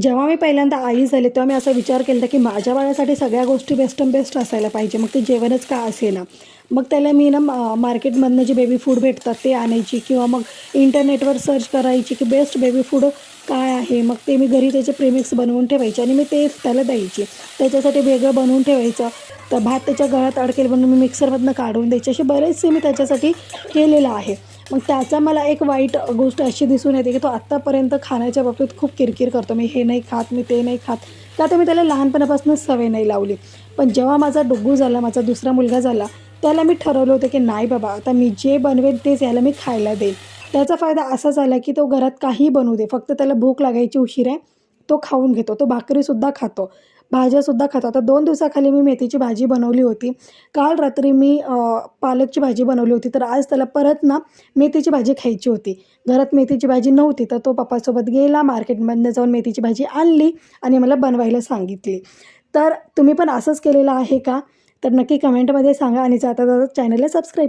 जेव्हा मी पहिल्यांदा आई झाले तेव्हा मी असा विचार केला होता की माझ्या बाळासाठी सगळ्या गोष्टी बेस्ट अँड बेस्ट असायला पाहिजे, मग ते जेवणच का असेना. मग त्याला मी ना मार्केटमधनं जे बेबी फूड भेटतात ते आणायची किंवा मग इंटरनेटवर सर्च करायची की बेस्ट बेबी फूड काय आहे. मग ते मी घरी त्याचे प्रेमिक्स बनवून ठेवायचे आणि मी तेच त्याला द्यायची. त्याच्यासाठी वेगळं बनवून ठेवायचं. तर भात त्याच्या गळ्यात अडकेल म्हणून मी मिक्सरमधनं काढून द्यायचे. असे बरेचसे मी त्याच्यासाठी केलेलं आहे. मग त्याचा मला एक वाईट गोष्ट अशी दिसून येते की तो आत्तापर्यंत खाण्याच्या बाबतीत खूप किरकिर करतो. मी हे नाही खात, मी ते नाही खात. का तर मी त्याला लहानपणापासूनच सवय नाही लावली. पण जेव्हा माझा डुग्गू झाला, माझा दुसरा मुलगा झाला, त्याला मी ठरवलं होतं की नाही बाबा, आता मी जे बनवेन तेच याला मी खायला देईन. त्याचा फायदा असा झाला की तो घरात काहीही बनवू दे, फक्त त्याला भूक लागायची उशीर आहे, तो खाऊन घेतो. तो भाकरीसुद्धा खातो, भाज्यासुद्धा खातो. आता 2 दिवसाखाली मी मेथीची भाजी बनवली होती. काल रात्री मी पालकची भाजी बनवली होती. तर आज त्याला परत ना मेथीची भाजी खायची होती. घरात मेथीची भाजी नव्हती, तर तो पप्पासोबत गेला मार्केटमधनं जाऊन मेथीची भाजी आणली आणि मला बनवायला सांगितली. तर तुम्ही पण असंच केलेलं आहे का? तर नक्की कमेंटमध्ये सांगा आणि जाता जाता चॅनलला सबस्क्राईब